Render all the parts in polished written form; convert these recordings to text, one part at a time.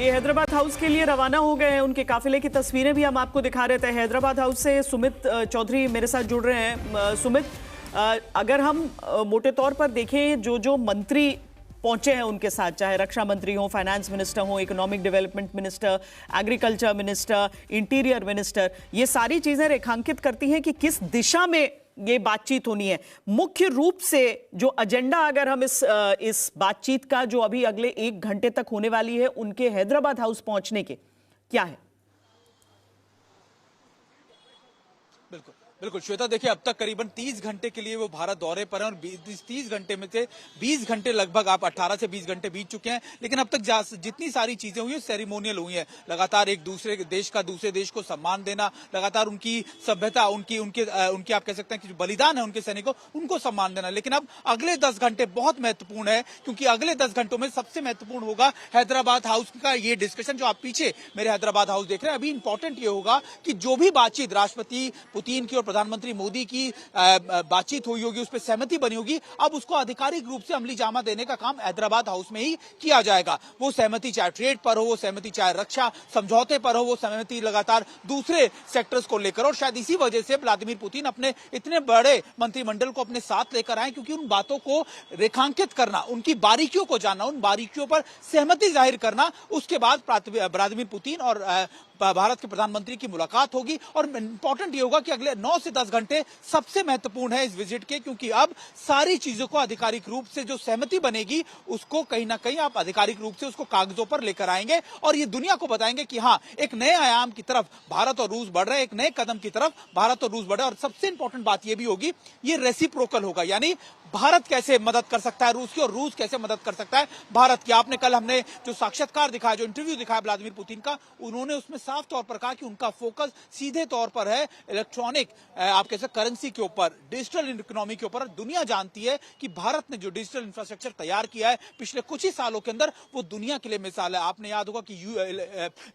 ये हैदराबाद हाउस के लिए रवाना हो गए हैं। उनके काफिले की तस्वीरें भी हम आपको दिखा रहे थे। हैदराबाद हाउस से सुमित चौधरी मेरे साथ जुड़ रहे हैं। सुमित, अगर हम मोटे तौर पर देखें, जो मंत्री पहुंचे हैं उनके साथ, चाहे रक्षा मंत्री हो, फाइनेंस मिनिस्टर हो, economic development minister, agriculture minister, interior minister, ये सारी चीजें रेखांकित करती हैं कि किस दिशा में ये बातचीत होनी है। मुख्य रूप से जो एजेंडा, अगर हम इस बातचीत का जो अभी अगले 1 घंटे तक होने वाली है, उनके हैदराबाद हाउस पहुंचने के, क्या है? बिल्कुल बिल्कुल श्वेता, देखिए अब तक करीबन 30 घंटे के लिए वो भारत दौरे पर हैं और 30 घंटे में से 20 घंटे लगभग, आप 18 से 20 घंटे बीत चुके हैं। लेकिन अब तक जितनी सारी चीजें हुई है सेरेमोनियल हुई है। लगातार एक दूसरे देश का दूसरे देश को सम्मान देना, लगातार उनकी सभ्यता, उनके आप कह सकते हैं कि जो बलिदान है उनके सैनिकों, उनको सम्मान देना। लेकिन अब अगले 10 घंटे बहुत महत्वपूर्ण है, क्योंकि अगले 10 घंटों में सबसे महत्वपूर्ण होगा हैदराबाद हाउस का ये डिस्कशन। जो आप पीछे मेरे हैदराबाद हाउस देख रहे हैं, अभी इंपॉर्टेंट ये होगा कि जो भी बातचीत राष्ट्रपति पुतिन की और प्रधानमंत्री मोदी की बातचीत हुई होगी, उस पर सहमति बनी होगी, अब उसको आधिकारिक रूप से अमली जामा देने का काम हैदराबाद हाउस में ही किया जाएगा। वो सहमति चाहे ट्रेड पर हो, वो सहमति चाहे रक्षा समझौते पर हो, वो सहमति लगातार दूसरे सेक्टर्स को लेकर, और शायद इसी वजह से व्लादिमीर पुतिन अपने इतने बड़े मंत्रिमंडल को अपने साथ लेकर आए, क्योंकि उन बातों को रेखांकित करना, उनकी बारीकियों को जानना, उन बारीकियों पर सहमति जाहिर करना, उसके बाद व्लादिमीर पुतिन और भारत के प्रधानमंत्री की मुलाकात होगी। और इंपॉर्टेंट ये होगा कि अगले 9 से 10 घंटे सबसे महत्वपूर्ण है इस विजिट के, क्योंकि अब सारी चीजों को आधिकारिक रूप से जो सहमति बनेगी, उसको कहीं ना कहीं आप आधिकारिक रूप से उसको कागजों पर लेकर आएंगे और ये दुनिया को बताएंगे कि हाँ, एक नए आयाम की तरफ भारत और रूस बढ़ रहे हैं, एक नए कदम की तरफ भारत और रूस बढ़ रहे हैं। और सबसे इंपॉर्टेंट बात यह भी होगी, ये रेसिप्रोकल होगा, यानी भारत कैसे मदद कर सकता है रूस की और रूस कैसे मदद कर सकता है भारत की। आपने कल हमने जो साक्षात्कार दिखाया, जो इंटरव्यू दिखाया व्लादिमीर पुतिन का, उन्होंने उसमें साफ तौर पर कहा कि उनका फोकस सीधे तौर पर है इलेक्ट्रॉनिक, आप कह सकते करेंसी के ऊपर, डिजिटल इकोनॉमी के ऊपर। दुनिया जानती है कि भारत ने जो डिजिटल इंफ्रास्ट्रक्चर तैयार किया है पिछले कुछ ही सालों के अंदर, वो दुनिया के लिए मिसाल है। आपने याद होगा कि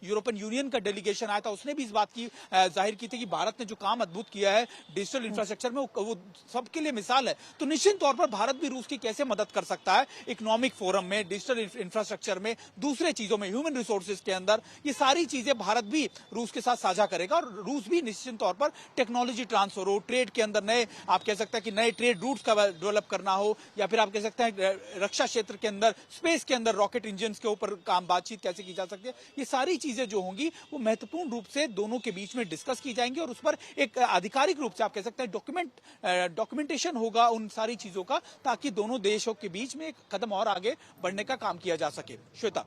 यूरोपियन यूनियन का डेलीगेशन आया था, उसने भी इस बात की जाहिर की थी कि भारत ने जो काम अद्भुत किया है डिजिटल इंफ्रास्ट्रक्चर में, वो सबके लिए मिसाल है। तो निश्चित तौर पर भारत भी रूस की कैसे मदद कर सकता है इकोनॉमिक फोरम में, डिजिटल इंफ्रास्ट्रक्चर में, दूसरे चीजों में, ह्यूमन रिसोर्सेज के अंदर, ये सारी चीजें भारत भी रूस के साथ साझा करेगा। और रूस भी निश्चित तौर पर टेक्नोलॉजी ट्रांसफर हो, ट्रेड के अंदर नए, आप कह सकते हैं कि नए ट्रेड रूट्स का डेवलप करना हो, या फिर आप कह सकते हैं रक्षा क्षेत्र के अंदर, स्पेस के अंदर रॉकेट इंजन के ऊपर काम, बातचीत कैसे की जा सकती है, ये सारी चीजें जो होंगी वो महत्वपूर्ण रूप से दोनों के बीच में डिस्कस की जाएंगी। और उस पर एक आधिकारिक रूप से आप कह सकते हैं डॉक्यूमेंटेशन होगा उन सारी चीजों का, ताकि दोनों देशों के बीच में एक कदम और आगे बढ़ने का काम किया जा सके। श्वेता।